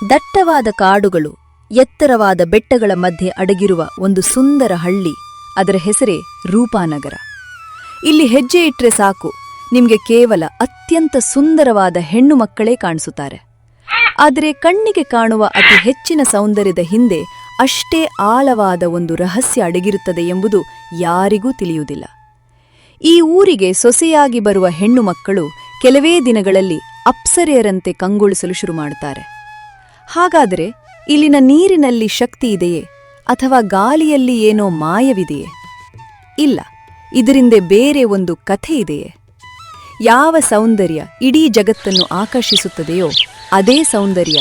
ದಟ್ಟವಾದ ಕಾಡುಗಳು, ಎತ್ತರವಾದ ಬೆಟ್ಟಗಳ ಮಧ್ಯೆ ಅಡಗಿರುವ ಒಂದು ಸುಂದರ ಹಳ್ಳಿ, ಅದರ ಹೆಸರೇ ರೂಪಾನಗರ. ಇಲ್ಲಿ ಹೆಜ್ಜೆ ಇಟ್ರೆ ಸಾಕು, ನಿಮ್ಗೆ ಕೇವಲ ಅತ್ಯಂತ ಸುಂದರವಾದ ಹೆಣ್ಣು ಮಕ್ಕಳೇ ಕಾಣಿಸುತ್ತಾರೆ. ಆದರೆ ಕಣ್ಣಿಗೆ ಕಾಣುವ ಅತಿ ಹೆಚ್ಚಿನ ಸೌಂದರ್ಯದ ಹಿಂದೆ ಅಷ್ಟೇ ಆಳವಾದ ಒಂದು ರಹಸ್ಯ ಅಡಗಿರುತ್ತದೆ ಎಂಬುದು ಯಾರಿಗೂ ತಿಳಿಯುವುದಿಲ್ಲ. ಈ ಊರಿಗೆ ಸೊಸೆಯಾಗಿ ಬರುವ ಹೆಣ್ಣು ಮಕ್ಕಳು ಕೆಲವೇ ದಿನಗಳಲ್ಲಿ ಅಪ್ಸರೆಯರಂತೆ ಕಂಗೊಳಿಸಲು ಶುರು ಮಾಡುತ್ತಾರೆ. ಹಾಗಾದರೆ ಇಲ್ಲಿನ ನೀರಿನಲ್ಲಿ ಶಕ್ತಿ ಇದೆಯೇ, ಅಥವಾ ಗಾಳಿಯಲ್ಲಿ ಏನೋ ಮಾಯವಿದೆಯೇ? ಇಲ್ಲ, ಇದರಿಂದ ಬೇರೆ ಒಂದು ಕಥೆ ಇದೆಯೇ? ಯಾವ ಸೌಂದರ್ಯ ಇಡೀ ಜಗತ್ತನ್ನು ಆಕರ್ಷಿಸುತ್ತದೆಯೋ ಅದೇ ಸೌಂದರ್ಯ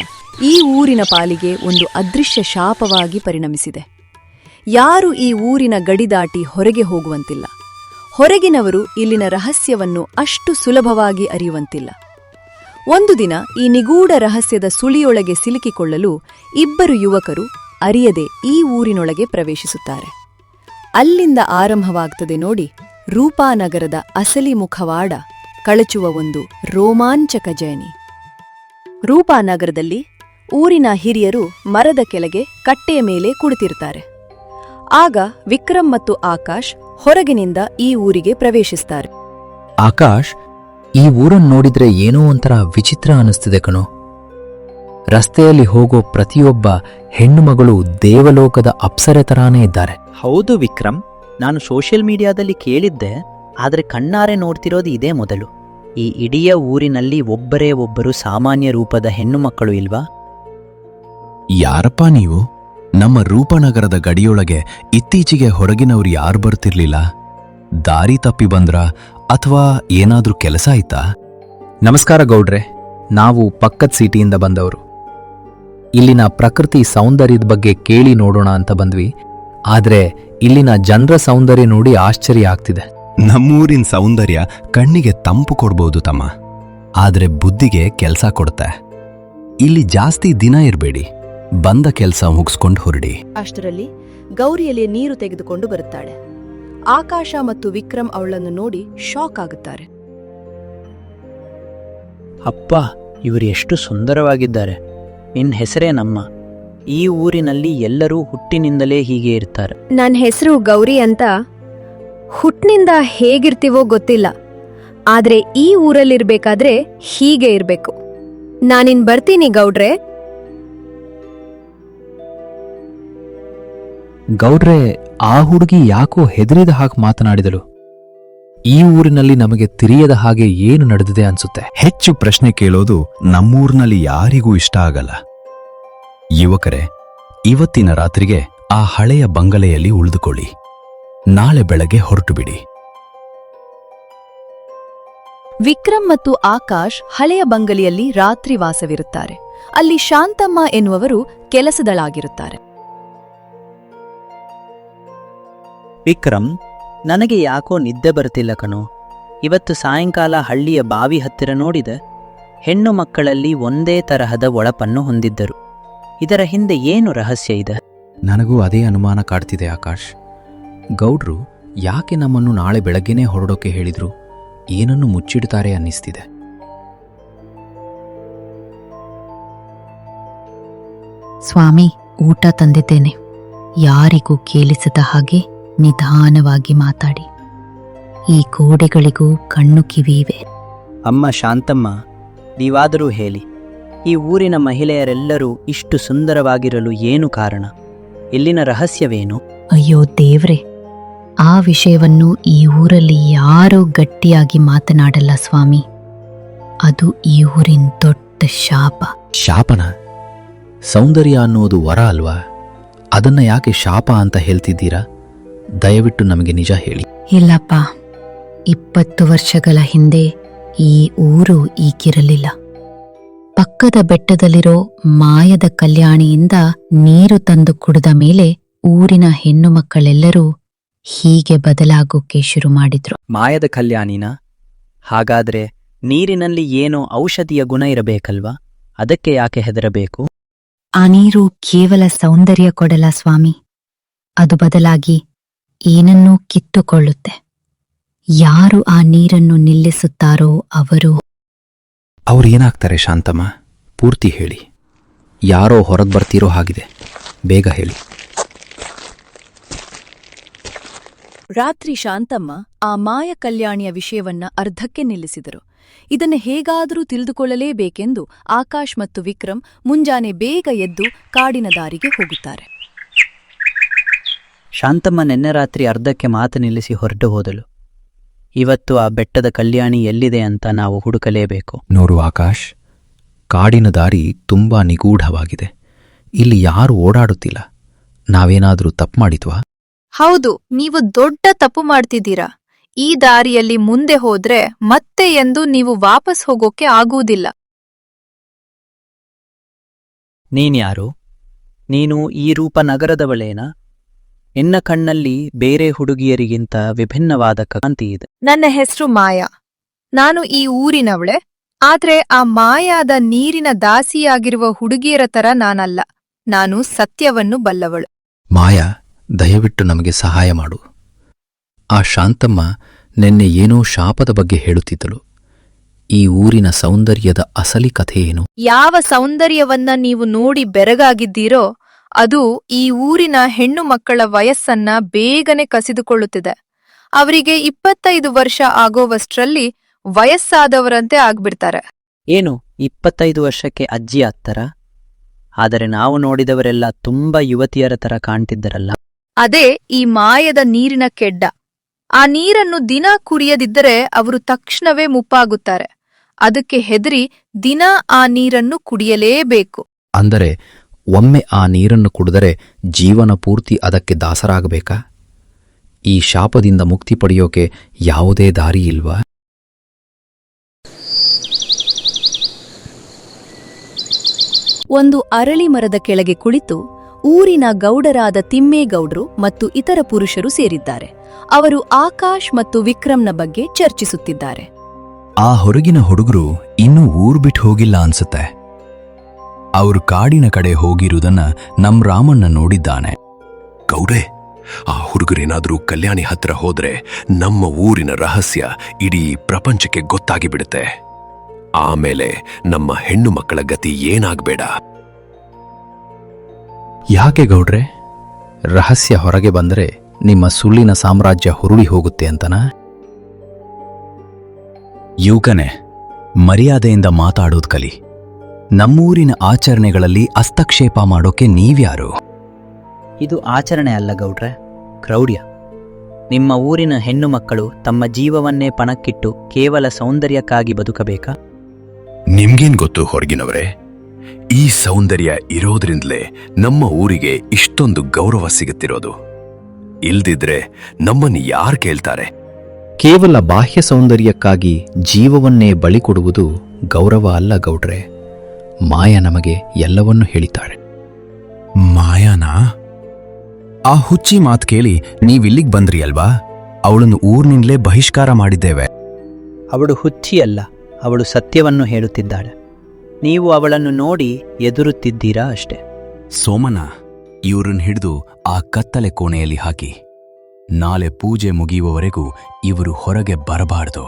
ಈ ಊರಿನ ಪಾಲಿಗೆ ಒಂದು ಅದೃಶ್ಯ ಶಾಪವಾಗಿ ಪರಿಣಮಿಸಿದೆ. ಯಾರು ಈ ಊರಿನ ಗಡಿ ದಾಟಿ ಹೊರಗೆ ಹೋಗುವಂತಿಲ್ಲ. ಹೊರಗಿನವರು ಇಲ್ಲಿನ ರಹಸ್ಯವನ್ನು ಅಷ್ಟು ಸುಲಭವಾಗಿ ಅರಿಯುವಂತಿಲ್ಲ. ಒಂದು ದಿನ ಈ ನಿಗೂಢ ರಹಸ್ಯದ ಸುಳಿಯೊಳಗೆ ಸಿಲುಕಿಕೊಳ್ಳಲು ಇಬ್ಬರು ಯುವಕರು ಅರಿಯದೆ ಈ ಊರಿನೊಳಗೆ ಪ್ರವೇಶಿಸುತ್ತಾರೆ. ಅಲ್ಲಿಂದ ಆರಂಭವಾಗ್ತದೆ ನೋಡಿ ರೂಪಾನಗರದ ಅಸಲಿ ಮುಖವಾಡ ಕಳಚುವ ಒಂದು ರೋಮಾಂಚಕ ಜರ್ನಿ. ರೂಪಾನಗರದಲ್ಲಿ ಊರಿನ ಹಿರಿಯರು ಮರದ ಕೆಳಗೆ ಕಟ್ಟೆಯ ಮೇಲೆ ಕುಳಿತಿರ್ತಾರೆ. ಆಗ ವಿಕ್ರಮ್ ಮತ್ತು ಆಕಾಶ್ ಹೊರಗಿನಿಂದ ಈ ಊರಿಗೆ ಪ್ರವೇಶಿಸ್ತಾರೆ. ಆಕಾಶ್, ಈ ಊರನ್ನು ನೋಡಿದ್ರೆ ಏನೋ ಒಂಥರ ವಿಚಿತ್ರ ಅನಿಸ್ತಿದೆ ಕಣೋ. ರಸ್ತೆಯಲ್ಲಿ ಹೋಗೋ ಪ್ರತಿಯೊಬ್ಬ ಹೆಣ್ಣು ಮಗಳು ದೇವಲೋಕದ ಅಪ್ಸರೆ ತರಾನೇ ಇದ್ದಾರೆ. ಹೌದು ವಿಕ್ರಮ್, ನಾನು ಸೋಷಿಯಲ್ ಮೀಡಿಯಾದಲ್ಲಿ ಕೇಳಿದ್ದೆ, ಆದರೆ ಕಣ್ಣಾರೆ ನೋಡ್ತಿರೋದು ಇದೇ ಮೊದಲು. ಈ ಇಡೀ ಊರಿನಲ್ಲಿ ಒಬ್ಬರೇ ಒಬ್ಬರು ಸಾಮಾನ್ಯ ರೂಪದ ಹೆಣ್ಣು ಮಕ್ಕಳು ಇಲ್ವಾ? ಯಾರಪ್ಪ ನೀವು? ನಮ್ಮ ರೂಪನಗರದ ಗಡಿಯೊಳಗೆ ಇತ್ತೀಚೆಗೆ ಹೊರಗಿನವ್ರು ಯಾರು ಬರ್ತಿರ್ಲಿಲ್ಲ. ದಾರಿ ತಪ್ಪಿ ಬಂದ್ರ ಅಥವಾ ಏನಾದ್ರೂ ಕೆಲಸ ಆಯ್ತಾ? ನಮಸ್ಕಾರ ಗೌಡ್ರೆ, ನಾವು ಪಕ್ಕದ ಸಿಟಿಯಿಂದ ಬಂದವರು. ಇಲ್ಲಿನ ಪ್ರಕೃತಿ ಸೌಂದರ್ಯದ ಬಗ್ಗೆ ಕೇಳಿ ನೋಡೋಣ ಅಂತ ಬಂದ್ವಿ. ಆದ್ರೆ ಇಲ್ಲಿನ ಜನರ ಸೌಂದರ್ಯ ನೋಡಿ ಆಶ್ಚರ್ಯ ಆಗ್ತಿದೆ. ನಮ್ಮೂರಿನ ಸೌಂದರ್ಯ ಕಣ್ಣಿಗೆ ತಂಪು ಕೊಡ್ಬೋದು ತಮ್ಮ, ಆದ್ರೆ ಬುದ್ಧಿಗೆ ಕೆಲ್ಸ ಕೊಡುತ್ತೆ. ಇಲ್ಲಿ ಜಾಸ್ತಿ ದಿನ ಇರಬೇಡಿ, ಬಂದ ಕೆಲ್ಸ ಮುಗಿಸ್ಕೊಂಡು ಹೊರಡಿ. ಅಷ್ಟರಲ್ಲಿ ಗೌರಿಯಲ್ಲಿ ನೀರು ತೆಗೆದುಕೊಂಡು ಬರುತ್ತಾಳೆ. ಆಕಾಶ ಮತ್ತು ವಿಕ್ರಮ್ ಅವಳನ್ನು ನೋಡಿ ಶಾಕ್ ಆಗುತ್ತಾರೆ. ಅಪ್ಪ, ಇವರು ಎಷ್ಟು ಸುಂದರವಾಗಿದ್ದಾರೆ. ನಿನ್ನ ಹೆಸರೇನಮ್ಮ? ಈ ಊರಿನಲ್ಲಿ ಎಲ್ಲರೂ ಹುಟ್ಟಿನಿಂದಲೇ ಹೀಗೆ ಇರ್ತಾರೆ. ನನ್ನ ಹೆಸರು ಗೌರಿ ಅಂತ. ಹುಟ್ಟಿನಿಂದ ಹೇಗಿರ್ತೀವೋ ಗೊತ್ತಿಲ್ಲ, ಆದ್ರೆ ಈ ಊರಲ್ಲಿರ್ಬೇಕಾದ್ರೆ ಹೀಗೆ ಇರ್ಬೇಕು. ನಾನಿನ್ ಬರ್ತೀನಿ ಗೌಡ್ರೆ. ಗೌಡ್ರೆ, ಆ ಹುಡುಗಿ ಯಾಕೋ ಹೆದರಿದ ಹಾಗೆ ಮಾತನಾಡಿದಳು. ಈ ಊರಿನಲ್ಲಿ ನಮಗೆ ತಿಳಿಯದ ಹಾಗೆ ಏನು ನಡೆದಿದೆ ಅನ್ಸುತ್ತೆ. ಹೆಚ್ಚು ಪ್ರಶ್ನೆ ಕೇಳೋದು ನಮ್ಮೂರಿನಲ್ಲಿ ಯಾರಿಗೂ ಇಷ್ಟ ಆಗಲ್ಲ. ಯುವಕರೇ, ಇವತ್ತಿನ ರಾತ್ರಿಗೆ ಆ ಹಳೆಯ ಬಂಗಲೆಯಲ್ಲಿ ಉಳಿದುಕೊಳ್ಳಿ. ನಾಳೆ ಬೆಳಗ್ಗೆ ಹೊರಟು ಬಿಡಿ. ವಿಕ್ರಮ್ ಮತ್ತು ಆಕಾಶ್ ಹಳೆಯ ಬಂಗಲೆಯಲ್ಲಿ ರಾತ್ರಿ ವಾಸವಿರುತ್ತಾರೆ. ಅಲ್ಲಿ ಶಾಂತಮ್ಮ ಎನ್ನುವರು ಕೆಲಸದಳಾಗಿರುತ್ತಾರೆ. ವಿಕ್ರಮ್, ನನಗೆ ಯಾಕೋ ನಿದ್ದೆ ಬರ್ತಿಲ್ಲ ಕಣೋ. ಇವತ್ತು ಸಾಯಂಕಾಲ ಹಳ್ಳಿಯ ಬಾವಿ ಹತ್ತಿರ ನೋಡಿದೆ. ಹೆಣ್ಣು ಮಕ್ಕಳಲ್ಲಿ ಒಂದೇ ತರಹದ ಒಳಪನ್ನು ಹೊಂದಿದ್ದರು. ಇದರ ಹಿಂದೆ ಏನು ರಹಸ್ಯ ಇದೆ? ನನಗೂ ಅದೇ ಅನುಮಾನ ಕಾಡ್ತಿದೆ ಆಕಾಶ್. ಗೌಡ್ರು ಯಾಕೆ ನಮ್ಮನ್ನು ನಾಳೆ ಬೆಳಗ್ಗೆನೇ ಹೊರಡೋಕೆ ಹೇಳಿದ್ರು? ಏನನ್ನು ಮುಚ್ಚಿಡ್ತಾರೆ ಅನ್ನಿಸ್ತಿದೆ. ಸ್ವಾಮಿ, ಊಟ ತಂದಿದ್ದೇನೆ. ಯಾರಿಗೂ ಕೇಳಿಸದ ಹಾಗೆ ನಿಧಾನವಾಗಿ ಮಾತಾಡಿ. ಈ ಗೋಡೆಗಳಿಗೂ ಕಣ್ಣು ಕಿವಿಯಿವೆ. ಅಮ್ಮ ಶಾಂತಮ್ಮ, ನೀವಾದರೂ ಹೇಳಿ, ಈ ಊರಿನ ಮಹಿಳೆಯರೆಲ್ಲರೂ ಇಷ್ಟು ಸುಂದರವಾಗಿರಲು ಏನು ಕಾರಣ? ಇಲ್ಲಿನ ರಹಸ್ಯವೇನು? ಅಯ್ಯೋ ದೇವ್ರೆ, ಆ ವಿಷಯವನ್ನು ಈ ಊರಲ್ಲಿ ಯಾರೂ ಗಟ್ಟಿಯಾಗಿ ಮಾತನಾಡಲ್ಲ ಸ್ವಾಮಿ. ಅದು ಈ ಊರಿನ ದೊಡ್ಡ ಶಾಪ. ಶಾಪನ? ಸೌಂದರ್ಯ ಅನ್ನೋದು ವರ ಅಲ್ವಾ? ಅದನ್ನ ಯಾಕೆ ಶಾಪ ಅಂತ ಹೇಳ್ತಿದ್ದೀರಾ? ದಯವಿಟ್ಟು ನಮಗೆ ನಿಜ ಹೇಳಿ. ಇಲ್ಲಪ್ಪ, 20 ವರ್ಷಗಳ ಹಿಂದೆ ಈ ಊರು ಈಗಿರಲಿಲ್ಲ. ಪಕ್ಕದ ಬೆಟ್ಟದಲ್ಲಿರೋ ಮಾಯದ ಕಲ್ಯಾಣಿಯಿಂದ ನೀರು ತಂದು ಕುಡಿದ ಮೇಲೆ ಊರಿನ ಹೆಣ್ಣು ಮಕ್ಕಳೆಲ್ಲರೂ ಹೀಗೆ ಬದಲಾಗೋಕೆ ಶುರು ಮಾಡಿದ್ರು. ಮಾಯದ ಕಲ್ಯಾಣಿನ? ಹಾಗಾದ್ರೆ ನೀರಿನಲ್ಲಿ ಏನೋ ಔಷಧಿಯ ಗುಣ ಇರಬೇಕಲ್ವಾ? ಅದಕ್ಕೆ ಯಾಕೆ ಹೆದರಬೇಕು? ಆ ನೀರು ಕೇವಲ ಸೌಂದರ್ಯ ಕೊಡಲ್ಲ ಸ್ವಾಮಿ, ಅದು ಬದಲಾಗಿ ಏನನ್ನೂ ಕಿತ್ತುಕೊಳ್ಳುತ್ತೆ. ಯಾರು ಆ ನೀರನ್ನು ನಿಲ್ಲಿಸುತ್ತಾರೋ ಅವರು ಅವ್ರೇನಾಗ್ತಾರೆ ಶಾಂತಮ್ಮ? ಪೂರ್ತಿ ಹೇಳಿ. ಯಾರೋ ಹೊರಗೆ ಬರ್ತಿರೋ ಹಾಗಿದೆ. ಬೇಗ ಹೇಳಿ. ರಾತ್ರಿ ಶಾಂತಮ್ಮ ಆ ಮಾಯ ಕಲ್ಯಾಣಿಯ ವಿಷಯವನ್ನ ಅರ್ಧಕ್ಕೆ ನಿಲ್ಲಿಸಿದರು. ಇದನ್ನು ಹೇಗಾದರೂ ತಿಳಿದುಕೊಳ್ಳಲೇಬೇಕೆಂದು ಆಕಾಶ್ ಮತ್ತು ವಿಕ್ರಮ್ ಮುಂಜಾನೆ ಬೇಗ ಎದ್ದು ಕಾಡಿನ ದಾರಿಗೆ ಹೋಗುತ್ತಾರೆ. ಶಾಂತಮ್ಮ ನಿನ್ನೆ ರಾತ್ರಿ ಅರ್ಧಕ್ಕೆ ಮಾತು ನಿಲ್ಲಿಸಿ ಹೊರಟು ಹೋದಳು. ಇವತ್ತು ಆ ಬೆಟ್ಟದ ಕಲ್ಯಾಣಿ ಎಲ್ಲಿದೆ ಅಂತ ನಾವು ಹುಡುಕಲೇಬೇಕು. ನೋಡು ಆಕಾಶ್, ಕಾಡಿನ ದಾರಿ ತುಂಬಾ ನಿಗೂಢವಾಗಿದೆ. ಇಲ್ಲಿ ಯಾರು ಓಡಾಡುತ್ತಿಲ್ಲ. ನಾವೇನಾದರೂ ತಪ್ಪು ಮಾಡಿದ್ವಾ? ಹೌದು, ನೀವು ದೊಡ್ಡ ತಪ್ಪು ಮಾಡ್ತಿದ್ದೀರಾ. ಈ ದಾರಿಯಲ್ಲಿ ಮುಂದೆ ಹೋದ್ರೆ ಮತ್ತೆ ಎಂದು ನೀವು ವಾಪಸ್ ಹೋಗೋಕೆ ಆಗುವುದಿಲ್ಲ. ನೀನ್ಯಾರು? ನೀನು ಈ ರೂಪ ನಗರದವಳೇನಾ? ನಿನ್ನ ಕಣ್ಣಲ್ಲಿ ಬೇರೆ ಹುಡುಗಿಯರಿಗಿಂತ ವಿಭಿನ್ನವಾದ ಕಾಂತಿ ಇದೆ. ನನ್ನ ಹೆಸರು ಮಾಯಾ. ನಾನು ಈ ಊರಿನವಳೆ. ಆದ್ರೆ ಆ ಮಾಯಾದ ನೀರಿನ ದಾಸಿಯಾಗಿರುವ ಹುಡುಗಿಯರ ತರ ನಾನಲ್ಲ. ನಾನು ಸತ್ಯವನ್ನು ಬಲ್ಲವಳು. ಮಾಯಾ, ದಯವಿಟ್ಟು ನಮಗೆ ಸಹಾಯ ಮಾಡು. ಆ ಶಾಂತಮ್ಮ ನಿನ್ನೆ ಏನೋ ಶಾಪದ ಬಗ್ಗೆ ಹೇಳುತ್ತಿದ್ದಳು. ಈ ಊರಿನ ಸೌಂದರ್ಯದ ಅಸಲಿ ಕಥೆ ಏನು? ಯಾವ ಸೌಂದರ್ಯವನ್ನ ನೀವು ನೋಡಿ ಬೆರಗಾಗಿದ್ದೀರೋ ಅದು ಈ ಊರಿನ ಹೆಣ್ಣು ಮಕ್ಕಳ ವಯಸ್ಸನ್ನ ಬೇಗನೆ ಕಸಿದುಕೊಳ್ಳುತ್ತಿದೆ. ಅವರಿಗೆ 25 ವರ್ಷ ಆಗೋವಷ್ಟರಲ್ಲಿ ವಯಸ್ಸಾದವರಂತೆ ಆಗ್ಬಿಡ್ತಾರೆ. ಏನು 25 ವರ್ಷಕ್ಕೆ ಅಜ್ಜಿ ಆಗ್ತಾರ? ಆದರೆ ನಾವು ನೋಡಿದವರೆಲ್ಲ ತುಂಬಾ ಯುವತಿಯರ ತರ ಕಾಣ್ತಿದ್ದರಲ್ಲ. ಅದೇ ಈ ಮಾಯದ ನೀರಿನ ಕೆಡ್ಡ. ಆ ನೀರನ್ನು ದಿನ ಕುಡಿಯದಿದ್ದರೆ ಅವರು ತಕ್ಷಣವೇ ಮುಪ್ಪಾಗುತ್ತಾರೆ. ಅದಕ್ಕೆ ಹೆದರಿ ದಿನ ಆ ನೀರನ್ನು ಕುಡಿಯಲೇಬೇಕು. ಅಂದರೆ ಒಮ್ಮೆ ಆ ನೀರನ್ನು ಕುಡಿದರೆ ಜೀವನ ಪೂರ್ತಿ ಅದಕ್ಕೆ ದಾಸರಾಗಬೇಕಾ? ಈ ಶಾಪದಿಂದ ಮುಕ್ತಿ ಪಡೆಯೋಕೆ ಯಾವುದೇ ದಾರಿ ಇಲ್ವಾ? ಒಂದು ಅರಳಿ ಮರದ ಕೆಳಗೆ ಕುಳಿತು ಊರಿನ ಗೌಡರಾದ ತಿಮ್ಮೇಗೌಡ್ರು ಮತ್ತು ಇತರ ಪುರುಷರು ಸೇರಿದ್ದಾರೆ. ಅವರು ಆಕಾಶ್ ಮತ್ತು ವಿಕ್ರಮ್ನ ಬಗ್ಗೆ ಚರ್ಚಿಸುತ್ತಿದ್ದಾರೆ. ಆ ಹೊರಗಿನ ಹುಡುಗರು ಇನ್ನೂ ಊರು ಬಿಟ್ಟು ಹೋಗಿಲ್ಲ ಅನ್ಸುತ್ತೆ. ಅವರು ಕಾಡಿನ ಕಡೆ ಹೋಗಿರುವುದನ್ನ ನಮ್ ರಾಮಣ್ಣ ನೋಡಿದ್ದಾನೆ. ಗೌಡೆ, ಆ ಹುಡುಗರೇನಾದ್ರೂ ಕಲ್ಯಾಣಿ ಹತ್ರ ಹೋದ್ರೆ ನಮ್ಮ ಊರಿನ ರಹಸ್ಯ ಇಡೀ ಪ್ರಪಂಚಕ್ಕೆ ಗೊತ್ತಾಗಿ ಬಿಡುತ್ತೆ. ಆಮೇಲೆ ನಮ್ಮ ಹೆಣ್ಣು ಮಕ್ಕಳ ಗತಿ ಏನಾಗ್ಬೇಡ. ಯಾಕೆ ಗೌಡ್ರೆ? ರಹಸ್ಯ ಹೊರಗೆ ಬಂದರೆ ನಿಮ್ಮ ಸುಳ್ಳಿನ ಸಾಮ್ರಾಜ್ಯ ಹುರುಳಿ ಹೋಗುತ್ತೆ ಅಂತನಾ? ಯುವಕನೇ, ಮರ್ಯಾದೆಯಿಂದ ಮಾತಾಡೋದ್ ಕಲಿ. ನಮ್ಮೂರಿನ ಆಚರಣೆಗಳಲ್ಲಿ ಹಸ್ತಕ್ಷೇಪ ಮಾಡೋಕೆ ನೀವ್ಯಾರು? ಇದು ಆಚರಣೆ ಅಲ್ಲ ಗೌಡ್ರೆ, ಕ್ರೌರ್ಯ. ನಿಮ್ಮ ಊರಿನ ಹೆಣ್ಣು ಮಕ್ಕಳು ತಮ್ಮ ಜೀವವನ್ನೇ ಪಣಕ್ಕಿಟ್ಟು ಕೇವಲ ಸೌಂದರ್ಯಕ್ಕಾಗಿ ಬದುಕಬೇಕಾ? ನಿಮ್ಗೇನ್ ಗೊತ್ತು ಹೊರಗಿನವರೇ? ಈ ಸೌಂದರ್ಯ ಇರೋದ್ರಿಂದಲೇ ನಮ್ಮ ಊರಿಗೆ ಇಷ್ಟೊಂದು ಗೌರವ ಸಿಗುತ್ತಿರೋದು. ಇಲ್ದಿದ್ರೆ ನಮ್ಮನ್ನು ಯಾರು ಕೇಳ್ತಾರೆ? ಕೇವಲ ಬಾಹ್ಯ ಸೌಂದರ್ಯಕ್ಕಾಗಿ ಜೀವವನ್ನೇ ಬಳಿ ಕೊಡುವುದು ಗೌರವ ಅಲ್ಲ ಗೌಡ್ರೆ. ಮಾಯ ನಮಗೆ ಎಲ್ಲವನ್ನೂ ಹೇಳಿದ್ದಾಳೆ. ಮಾಯಾನಾ? ಆ ಹುಚ್ಚಿ ಮಾತು ಕೇಳಿ ನೀವಿಲ್ಲಿಗ್ ಬಂದ್ರಿ ಅಲ್ವಾ? ಅವಳನ್ನು ಊರ್ನಿಂದಲೇ ಬಹಿಷ್ಕಾರ ಮಾಡಿದ್ದೇವೆ. ಅವಳು ಹುಚ್ಚಿ ಅಲ್ಲ, ಅವಳು ಸತ್ಯವನ್ನು ಹೇಳುತ್ತಿದ್ದಾಳೆ. ನೀವು ಅವಳನ್ನು ನೋಡಿ ಎದುರುತ್ತಿದ್ದೀರಾ ಅಷ್ಟೆ. ಸೋಮನ, ಇವ್ರನ್ನ ಹಿಡಿದು ಆ ಕತ್ತಲೆ ಕೋಣೆಯಲ್ಲಿ ಹಾಕಿ. ನಾಳೆ ಪೂಜೆ ಮುಗಿಯುವವರೆಗೂ ಇವರು ಹೊರಗೆ ಬರಬಾರದು.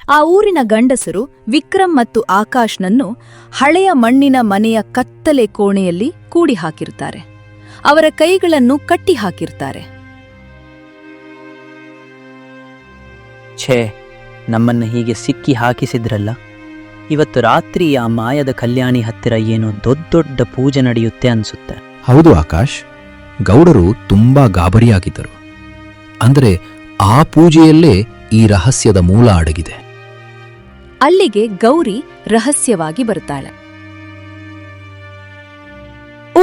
ಆ ಊರಿನ ಗಂಡಸರು ವಿಕ್ರಮ್ ಮತ್ತು ಆಕಾಶ್ನನ್ನು ಹಳೆಯ ಮಣ್ಣಿನ ಮನೆಯ ಕತ್ತಲೆ ಕೋಣೆಯಲ್ಲಿ ಕೂಡಿ ಹಾಕಿರುತ್ತಾರೆ. ಅವರ ಕೈಗಳನ್ನು ಕಟ್ಟಿ ಹಾಕಿರ್ತಾರೆ. ಛೇ, ನಮ್ಮನ್ನು ಹೀಗೆ ಸಿಕ್ಕಿ ಹಾಕಿಸಿದ್ರಲ್ಲ. ಇವತ್ತು ರಾತ್ರಿ ಆ ಮಾಯದ ಕಲ್ಯಾಣಿ ಹತ್ತಿರ ಏನೋ ದೊಡ್ಡ ಪೂಜೆ ನಡೆಯುತ್ತೆ ಅನ್ಸುತ್ತೆ. ಹೌದು ಆಕಾಶ್, ಗೌಡರು ತುಂಬಾ ಗಾಬರಿಯಾಗಿದ್ದರು. ಅಂದರೆ ಆ ಪೂಜೆಯಲ್ಲೇ ಈ ರಹಸ್ಯದ ಮೂಲ ಅಡಗಿದೆ. ಅಲ್ಲಿಗೆ ಗೌರಿ ರಹಸ್ಯವಾಗಿ ಬರುತ್ತಾಳೆ.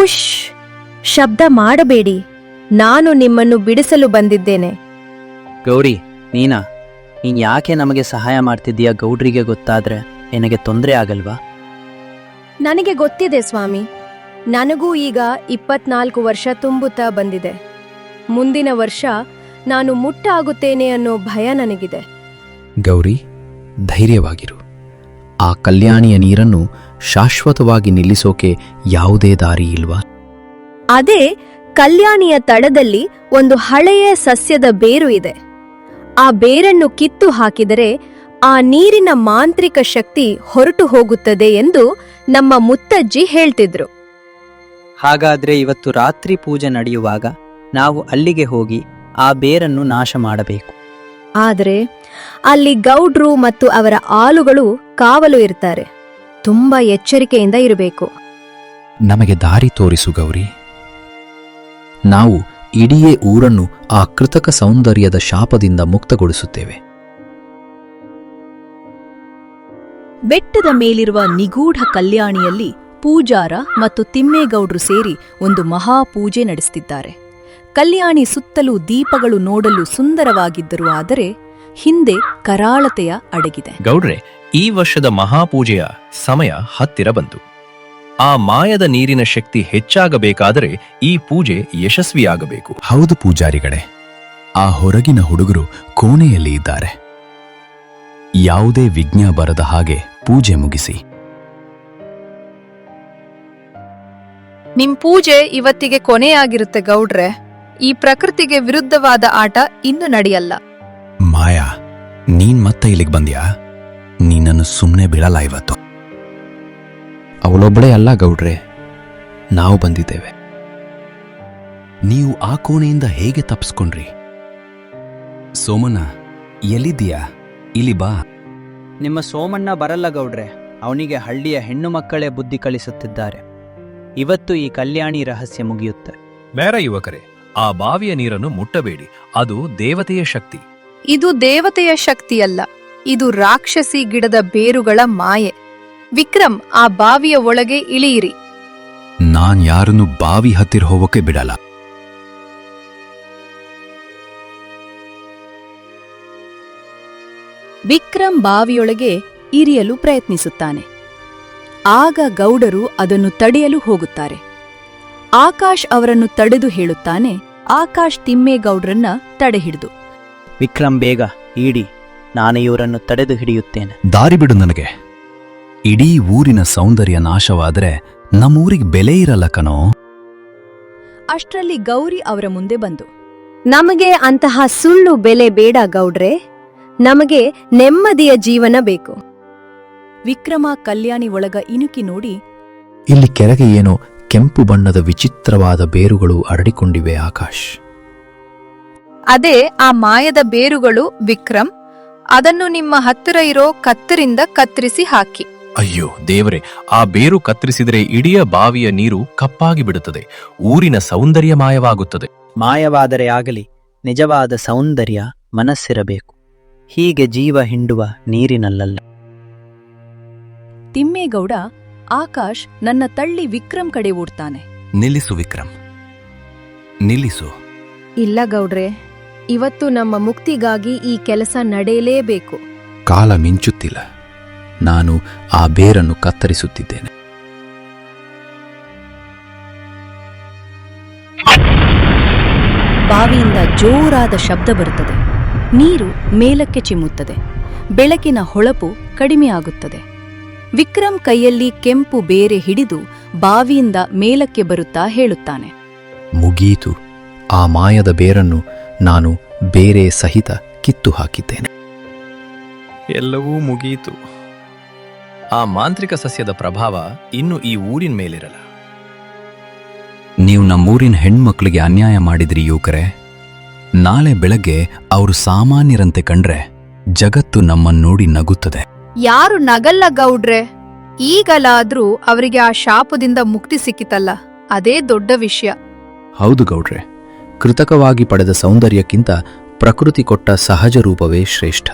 ಉಶ್! ಶಬ್ದ ಮಾಡಬೇಡಿ. ನಾನು ನಿಮ್ಮನ್ನು ಬಿಡಿಸಲು ಬಂದಿದ್ದೇನೆ. ಗೌರಿ, ನೀನಾ? ನೀನ್ ಯಾಕೆ ನಮಗೆ ಸಹಾಯ ಮಾಡ್ತಿದ್ದೀಯಾ? ಗೌಡ್ರಿಗೆ ಗೊತ್ತಾದ್ರೆ ನಿನಗೆ ತೊಂದರೆ ಆಗಲ್ವಾ? ನನಗೆ ಗೊತ್ತಿದೆ ಸ್ವಾಮಿ. ನನಗೂ ಈಗ 24 ವರ್ಷ ತುಂಬುತ್ತಾ ಬಂದಿದೆ. ಮುಂದಿನ ವರ್ಷ ನಾನು ಮುಟ್ಟಾಗುತ್ತೇನೆ ಅನ್ನೋ ಭಯ ನನಗಿದೆ. ಗೌರಿ, ಧೈರ್ಯವಾಗಿರು. ಆ ಕಲ್ಯಾಣಿಯ ನೀರನ್ನು ಶಾಶ್ವತವಾಗಿ ನಿಲ್ಲಿಸೋಕೆ ಯಾವುದೇ ದಾರಿ ಇಲ್ವಾ? ಅದೇ ಕಲ್ಯಾಣಿಯ ತಳದಲ್ಲಿ ಒಂದು ಹಳೆಯ ಸಸ್ಯದ ಬೇರು ಇದೆ. ಆ ಬೇರನ್ನು ಕಿತ್ತು ಹಾಕಿದರೆ ಆ ನೀರಿನ ಮಾಂತ್ರಿಕ ಶಕ್ತಿ ಹೊರಟು ಹೋಗುತ್ತದೆ ಎಂದು ನಮ್ಮ ಮುತ್ತಜ್ಜಿ ಹೇಳ್ತಿದ್ರು. ಹಾಗಾದ್ರೆ ಇವತ್ತು ರಾತ್ರಿ ಪೂಜೆ ನಡೆಯುವಾಗ ನಾವು ಅಲ್ಲಿಗೆ ಹೋಗಿ ಆ ಬೇರನ್ನು ನಾಶ ಮಾಡಬೇಕು. ಆದರೆ ಅಲ್ಲಿ ಗೌಡ್ರು ಮತ್ತು ಅವರ ಆಳುಗಳು ಕಾವಲು ಇರ್ತಾರೆ. ತುಂಬಾ ಎಚ್ಚರಿಕೆಯಿಂದ ಇರಬೇಕು. ನಮಗೆ ದಾರಿ ತೋರಿಸು ಗೌರಿ. ನಾವು ಇಡೀ ಊರನ್ನು ಆ ಕೃತಕ ಸೌಂದರ್ಯದ ಶಾಪದಿಂದ ಮುಕ್ತಗೊಳಿಸುತ್ತೇವೆ. ಬೆಟ್ಟದ ಮೇಲಿರುವ ನಿಗೂಢ ಕಲ್ಯಾಣಿಯಲ್ಲಿ ಪೂಜಾರ ಮತ್ತು ತಿಮ್ಮೇಗೌಡ್ರು ಸೇರಿ ಒಂದು ಮಹಾಪೂಜೆ ನಡೆಸುತ್ತಿದ್ದಾರೆ. ಕಲ್ಯಾಣಿ ಸುತ್ತಲೂ ದೀಪಗಳು ನೋಡಲು ಸುಂದರವಾಗಿದ್ದರೂ ಆದರೆ ಹಿಂದೆ ಕರಾಳತೆಯ ಅಡಗಿದೆ. ಗೌಡ್ರೆ, ಈ ವರ್ಷದ ಮಹಾಪೂಜೆಯ ಸಮಯ ಹತ್ತಿರ ಬಂತು. ಆ ಮಾಯದ ನೀರಿನ ಶಕ್ತಿ ಹೆಚ್ಚಾಗಬೇಕಾದರೆ ಈ ಪೂಜೆ ಯಶಸ್ವಿಯಾಗಬೇಕು. ಹೌದು ಪೂಜಾರಿಗಳೇ, ಆ ಹೊರಗಿನ ಹುಡುಗರು ಕೋಣೆಯಲ್ಲಿ ಇದ್ದಾರೆ. ಯಾವುದೇ ವಿಘ್ನ ಬರದ ಹಾಗೆ ಪೂಜೆ ಮುಗಿಸಿ. ನಿಮ್ ಪೂಜೆ ಇವತ್ತಿಗೆ ಕೊನೆಯಾಗಿರುತ್ತೆ ಗೌಡ್ರೆ. ಈ ಪ್ರಕೃತಿಗೆ ವಿರುದ್ಧವಾದ ಆಟ ಇನ್ನು ನಡೆಯಲ್ಲ. ಮಾಯಾ, ನೀನ್ ಮತ್ತೆ ಇಲ್ಲಿಗೆ ಬಂದ್ಯಾ? ನೀನನ್ನು ಸುಮ್ಮನೆ ಬಿಡಲ್ಲ ಇವತ್ತು. ಅವಳೊಬ್ಬಳೇ ಅಲ್ಲ ಗೌಡ್ರೆ, ನಾವು ಬಂದಿದ್ದೇವೆ. ನೀವು ಆ ಕೋಣೆಯಿಂದ ಹೇಗೆ ತಪ್ಪಿಸ್ಕೊಂಡ್ರಿ? ಸೋಮಣ್ಣ, ಎಲ್ಲಿದ್ದೀಯಾ? ಇಲ್ಲಿ ಬಾ. ನಿಮ್ಮ ಸೋಮಣ್ಣ ಬರಲ್ಲ ಗೌಡ್ರೆ. ಅವನಿಗೆ ಹಳ್ಳಿಯ ಹೆಣ್ಣು ಮಕ್ಕಳೇ ಬುದ್ಧಿ ಕಲಿಸುತ್ತಿದ್ದಾರೆ. ಇವತ್ತು ಈ ಕಲ್ಯಾಣಿ ರಹಸ್ಯ ಮುಗಿಯುತ್ತೆ. ಬೇರೆ ಯುವಕರೇ, ಆ ಬಾವಿಯ ನೀರನ್ನು ಮುಟ್ಟಬೇಡಿ. ಅದು ದೇವತೆಯ ಶಕ್ತಿ. ಇದು ದೇವತೆಯ ಶಕ್ತಿಯಲ್ಲ, ಇದು ರಾಕ್ಷಸಿ ಗಿಡದ ಬೇರುಗಳ ಮಾಯೆ. ವಿಕ್ರಮ್, ಆ ಬಾವಿಯ ಒಳಗೆ ಇಳಿಯಿರಿ. ನಾನ್ ಯಾರನ್ನು ಬಾವಿ ಹತ್ತಿರ ಹೋಗೋಕೆ ಬಿಡಲ್ಲ. ವಿಕ್ರಮ್ ಬಾವಿಯೊಳಗೆ ಇರಿಯಲು ಪ್ರಯತ್ನಿಸುತ್ತಾನೆ. ಆಗ ಗೌಡರು ಅದನ್ನು ತಡೆಯಲು ಹೋಗುತ್ತಾರೆ. ಆಕಾಶ್ ಅವರನ್ನು ತಡೆದು ಹೇಳುತ್ತಾನೆ. ಆಕಾಶ್ ತಿಮ್ಮೇಗೌಡ್ರನ್ನ ತಡೆಹಿಡಿದು, ವಿಕ್ರಮ್, ಬೇಗ ಈಡಿ, ನಾನು ಇವರನ್ನು ತಡೆದು ಹಿಡಿಯುತ್ತೇನೆ. ದಾರಿ ಬಿಡು ನನಗೆ. ಇಡೀ ಊರಿನ ಸೌಂದರ್ಯ ನಾಶವಾದ್ರೆ ನಮ್ಮೂರಿಗೆ ಬೆಲೆ ಇರಲ್ಲ ಕಣೋ. ಅಷ್ಟರಲ್ಲಿ ಗೌರಿ ಅವರ ಮುಂದೆ ಬಂದು, ನಮಗೆ ಅಂತಹ ಸುಳ್ಳು ಬೆಲೆ ಬೇಡ ಗೌಡ್ರೆ. ನಮಗೆ ನೆಮ್ಮದಿಯ ಜೀವನ ಬೇಕು. ವಿಕ್ರಮ ಕಲ್ಯಾಣಿ ಒಳಗ ಇಣುಕಿ ನೋಡಿ, ಇಲ್ಲಿ ಕೆಳಗೆ ಏನೋ ಕೆಂಪು ಬಣ್ಣದ ವಿಚಿತ್ರವಾದ ಬೇರುಗಳು ಹರಡಿಕೊಂಡಿವೆ ಆಕಾಶ್. ಅದೇ ಆ ಮಾಯದ ಬೇರುಗಳು ವಿಕ್ರಮ್. ಅದನ್ನು ನಿಮ್ಮ ಹತ್ತಿರ ಇರೋ ಕತ್ತರಿಂದ ಕತ್ತರಿಸಿ ಹಾಕಿ. ಅಯ್ಯೋ ದೇವರೇ, ಆ ಬೇರು ಕತ್ತರಿಸಿದರೆ ಇಡೀ ಬಾವಿಯ ನೀರು ಕಪ್ಪಾಗಿ ಬಿಡುತ್ತದೆ. ಊರಿನ ಸೌಂದರ್ಯ ಮಾಯವಾಗುತ್ತದೆ. ಮಾಯವಾದರೆ ಆಗಲಿ, ನಿಜವಾದ ಸೌಂದರ್ಯ ಮನಸ್ಸಿರಬೇಕು. ಹೀಗೆ ಜೀವ ಹಿಂಡುವ ನೀರಿನಲ್ಲಲ್ಲ. ತಿಮ್ಮೇಗೌಡ, ಆಕಾಶ್ ನನ್ನ ತಳ್ಳಿ ವಿಕ್ರಮ್ ಕಡೆ ಓಡ್ತಾನೆ. ನಿಲ್ಲಿಸು ವಿಕ್ರಮ್, ನಿಲ್ಲಿಸು. ಇಲ್ಲ ಗೌಡ್ರೆ, ಇವತ್ತು ನಮ್ಮ ಮುಕ್ತಿಗಾಗಿ ಈ ಕೆಲಸ ನಡೆಯಲೇಬೇಕು. ಕಾಲ ಮಿಂಚುತ್ತಿಲ್ಲ. ನಾನು ಆ ಬೇರನ್ನು ಕತ್ತರಿಸುತ್ತಿದ್ದೇನೆ. ಬಾವಿಯಿಂದ ಜೋರಾದ ಶಬ್ದ ಬರುತ್ತದೆ. ನೀರು ಮೇಲಕ್ಕೆ ಚಿಮ್ಮುತ್ತದೆ. ಬೆಳಕಿನ ಹೊಳಪು ಕಡಿಮೆಯಾಗುತ್ತದೆ. ವಿಕ್ರಮ್ ಕೈಯಲ್ಲಿ ಕೆಂಪು ಬೇರೆ ಹಿಡಿದು ಬಾವಿಯಿಂದ ಮೇಲಕ್ಕೆ ಬರುತ್ತಾ ಹೇಳುತ್ತಾನೆ, ಮುಗೀತು. ಆ ಮಾಯದ ಬೇರನ್ನು ನಾನು ಬೇರೆ ಸಹಿತ ಕಿತ್ತು ಹಾಕಿದ್ದೇನೆ. ಎಲ್ಲವೂ ಮುಗಿಯಿತು. ಆ ಮಾಂತ್ರಿಕ ಸಸ್ಯದ ಪ್ರಭಾವ ಇನ್ನು ಈ ಊರಿನ ಮೇಲಿರಲ್ಲ. ನೀವು ನಮ್ಮೂರಿನ ಹೆಣ್ಮಕ್ಳಿಗೆ ಅನ್ಯಾಯ ಮಾಡಿದ್ರಿ ಯುವಕರೇ. ನಾಳೆ ಬೆಳಗ್ಗೆ ಅವರು ಸಾಮಾನ್ಯರಂತೆ ಕಂಡ್ರೆ ಜಗತ್ತು ನಮ್ಮನ್ನು ನೋಡಿ ನಗುತ್ತದೆ. ಯಾರು ನಗಲ್ಲ ಗೌಡ್ರೆ. ಈಗಲಾದ್ರೂ ಅವರಿಗೆ ಆ ಶಾಪದಿಂದ ಮುಕ್ತಿ ಸಿಕ್ಕಿತಲ್ಲ, ಅದೇ ದೊಡ್ಡ ವಿಷಯ. ಹೌದು ಗೌಡ್ರೆ, ಕೃತಕವಾಗಿ ಪಡೆದ ಸೌಂದರ್ಯಕ್ಕಿಂತ ಪ್ರಕೃತಿ ಕೊಟ್ಟ ಸಹಜ ರೂಪವೇ ಶ್ರೇಷ್ಠ.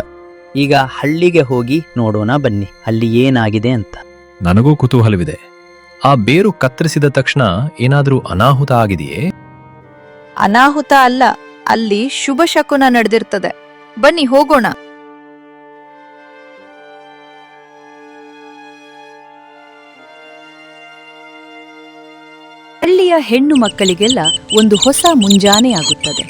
ಈಗ ಹಳ್ಳಿಗೆ ಹೋಗಿ ನೋಡೋಣ ಬನ್ನಿ, ಅಲ್ಲಿ ಏನಾಗಿದೆ ಅಂತ. ನನಗೂ ಕುತೂಹಲವಿದೆ. ಆ ಬೇರು ಕತ್ತರಿಸಿದ ತಕ್ಷಣ ಏನಾದರೂ ಅನಾಹುತ ಆಗಿದೆಯೇ? ಅನಾಹುತ ಅಲ್ಲ, ಅಲ್ಲಿ ಶುಭ ಶಕುನ ನಡೆದಿರ್ತದೆ. ಬನ್ನಿ ಹೋಗೋಣ. ಹಳ್ಳಿಯ ಹೆಣ್ಣು ಮಕ್ಕಳಿಗೆಲ್ಲ ಒಂದು ಹೊಸ ಮುಂಜಾನೆಯಾಗುತ್ತದೆ.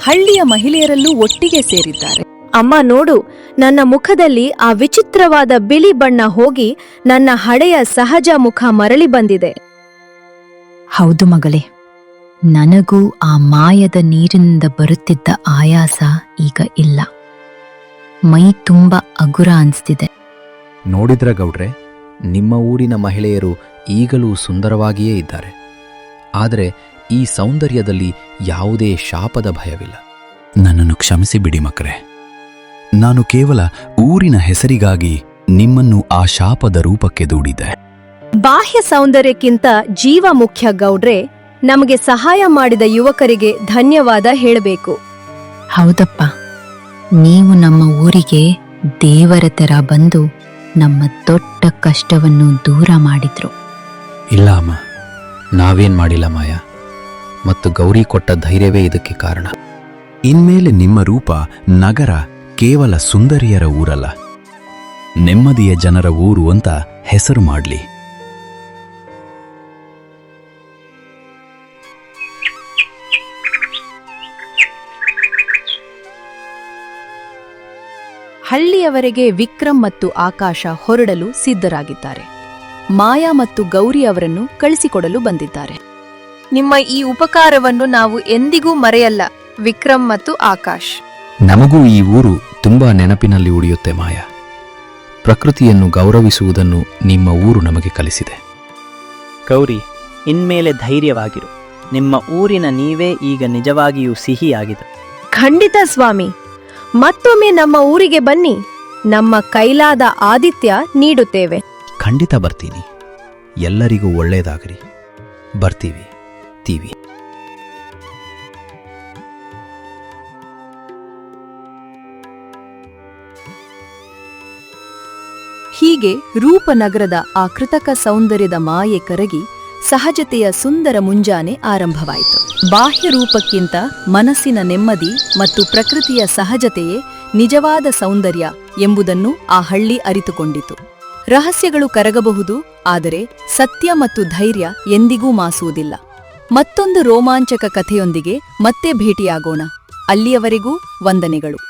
ಹಳ್ಳಿಯ ಮಹಿಳೆಯರಲ್ಲೂ ಒಟ್ಟಿಗೆ ಸೇರಿದ್ದಾರೆ. ಅಮ್ಮ ನೋಡು, ನನ್ನ ಮುಖದಲ್ಲಿ ಆ ವಿಚಿತ್ರವಾದ ಬಿಳಿ ಬಣ್ಣ ಹೋಗಿ ನನ್ನ ಹಳೆಯ ಸಹಜ ಮುಖ ಮರಳಿ ಬಂದಿದೆ. ಹೌದು ಮಗಳೇ, ನನಗೂ ಆ ಮಾಯದ ನೀರಿನಿಂದ ಬರುತ್ತಿದ್ದ ಆಯಾಸ ಈಗ ಇಲ್ಲ. ಮೈ ತುಂಬ ಅಗುರ ಅನ್ಸ್ತಿದೆ. ನೋಡಿದ್ರ ಗೌಡ್ರೆ, ನಿಮ್ಮ ಊರಿನ ಮಹಿಳೆಯರು ಈಗಲೂ ಸುಂದರವಾಗಿಯೇ ಇದ್ದಾರೆ. ಆದರೆ ಈ ಸೌಂದರ್ಯದಲ್ಲಿ ಯಾವುದೇ ಶಾಪದ ಭಯವಿಲ್ಲ. ನನ್ನನ್ನು ಕ್ಷಮಿಸಿ ಬಿಡಿ ಮಕ್ಕಳೇ. ನಾನು ಕೇವಲ ಊರಿನ ಹೆಸರಿಗಾಗಿ ನಿಮ್ಮನ್ನು ಆ ಶಾಪದ ರೂಪಕ್ಕೆ ದೂಡಿದೆ. ಬಾಹ್ಯ ಸೌಂದರ್ಯಕ್ಕಿಂತ ಜೀವ ಮುಖ್ಯ ಗೌಡ್ರೆ. ನಮಗೆ ಸಹಾಯ ಮಾಡಿದ ಯುವಕರಿಗೆ ಧನ್ಯವಾದ ಹೇಳಬೇಕು. ಹೌದಪ್ಪ, ನೀವು ನಮ್ಮ ಊರಿಗೆ ದೇವರ ತರ ಬಂದು ನಮ್ಮ ದೊಡ್ಡ ಕಷ್ಟವನ್ನು ದೂರ ಮಾಡಿದ್ರು. ಇಲ್ಲ ಅಮ್ಮ, ನಾವೇನ್ ಮಾಡಿಲ್ಲ ಮಾಯಾ. ಮತ್ತು ಗೌರಿ ಕೊಟ್ಟ ಧೈರ್ಯವೇ ಇದಕ್ಕೆ ಕಾರಣ. ಇನ್ಮೇಲೆ ನಿಮ್ಮ ರೂಪ ನಗರ ಕೇವಲ ಸುಂದರಿಯರ ಊರಲ್ಲ, ನೆಮ್ಮದಿಯ ಜನರ ಊರು ಅಂತ ಹೆಸರು ಮಾಡ್ಲಿ. ಹಳ್ಳಿಯವರೆಗೆ ವಿಕ್ರಮ್ ಮತ್ತು ಆಕಾಶ ಹೊರಡಲು ಸಿದ್ಧರಾಗಿದ್ದಾರೆ. ಮಾಯಾ ಮತ್ತು ಗೌರಿ ಅವರನ್ನು ಕಳಿಸಿಕೊಡಲು ಬಂದಿದ್ದಾರೆ. ನಿಮ್ಮ ಈ ಉಪಕಾರವನ್ನು ನಾವು ಎಂದಿಗೂ ಮರೆಯಲ್ಲ, ವಿಕ್ರಮ್ ಮತ್ತು ಆಕಾಶ್. ನಮಗೂ ಈ ಊರು ತುಂಬಾ ನೆನಪಿನಲ್ಲಿ ಉಳಿಯುತ್ತೆ ಮಾಯಾ. ಪ್ರಕೃತಿಯನ್ನು ಗೌರವಿಸುವುದನ್ನು ನಿಮ್ಮ ಊರು ನಮಗೆ ಕಲಿಸಿದೆ. ಗೌರಿ, ಇನ್ಮೇಲೆ ಧೈರ್ಯವಾಗಿರು. ನಿಮ್ಮ ಊರಿನ ನೀವೇ ಈಗ ನಿಜವಾಗಿಯೂ ಸಿಹಿಯಾಗಿದೆ. ಖಂಡಿತ ಸ್ವಾಮಿ, ಮತ್ತೊಮ್ಮೆ ನಮ್ಮ ಊರಿಗೆ ಬನ್ನಿ. ನಮ್ಮ ಕೈಲಾದ ಆದಿತ್ಯ ನೀಡುತ್ತೇವೆ. ಖಂಡಿತ ಬರ್ತೀನಿ. ಎಲ್ಲರಿಗೂ ಒಳ್ಳೆಯದಾಗಲಿ. ಬರ್ತೀವಿ ತೀವಿ. ಹೀಗೆ ರೂಪನಗರದ ಆ ಕೃತಕ ಸೌಂದರ್ಯದ ಮಾಯೆ ಕರಗಿ ಸಹಜತೆಯ ಸುಂದರ ಮುಂಜಾನೆ ಆರಂಭವಾಯಿತು. ಬಾಹ್ಯ ರೂಪಕ್ಕಿಂತ ಮನಸ್ಸಿನ ನೆಮ್ಮದಿ ಮತ್ತು ಪ್ರಕೃತಿಯ ಸಹಜತೆಯೇ ನಿಜವಾದ ಸೌಂದರ್ಯ ಎಂಬುದನ್ನು ಆ ಹಳ್ಳಿ ಅರಿತುಕೊಂಡಿತು. ರಹಸ್ಯಗಳು ಕರಗಬಹುದು, ಆದರೆ ಸತ್ಯ ಮತ್ತು ಧೈರ್ಯ ಎಂದಿಗೂ ಮಾಸುವುದಿಲ್ಲ. ಮತ್ತೊಂದು ರೋಮಾಂಚಕ ಕಥೆಯೊಂದಿಗೆ ಮತ್ತೆ ಭೇಟಿಯಾಗೋಣ. ಅಲ್ಲಿಯವರೆಗೂ ವಂದನೆಗಳು.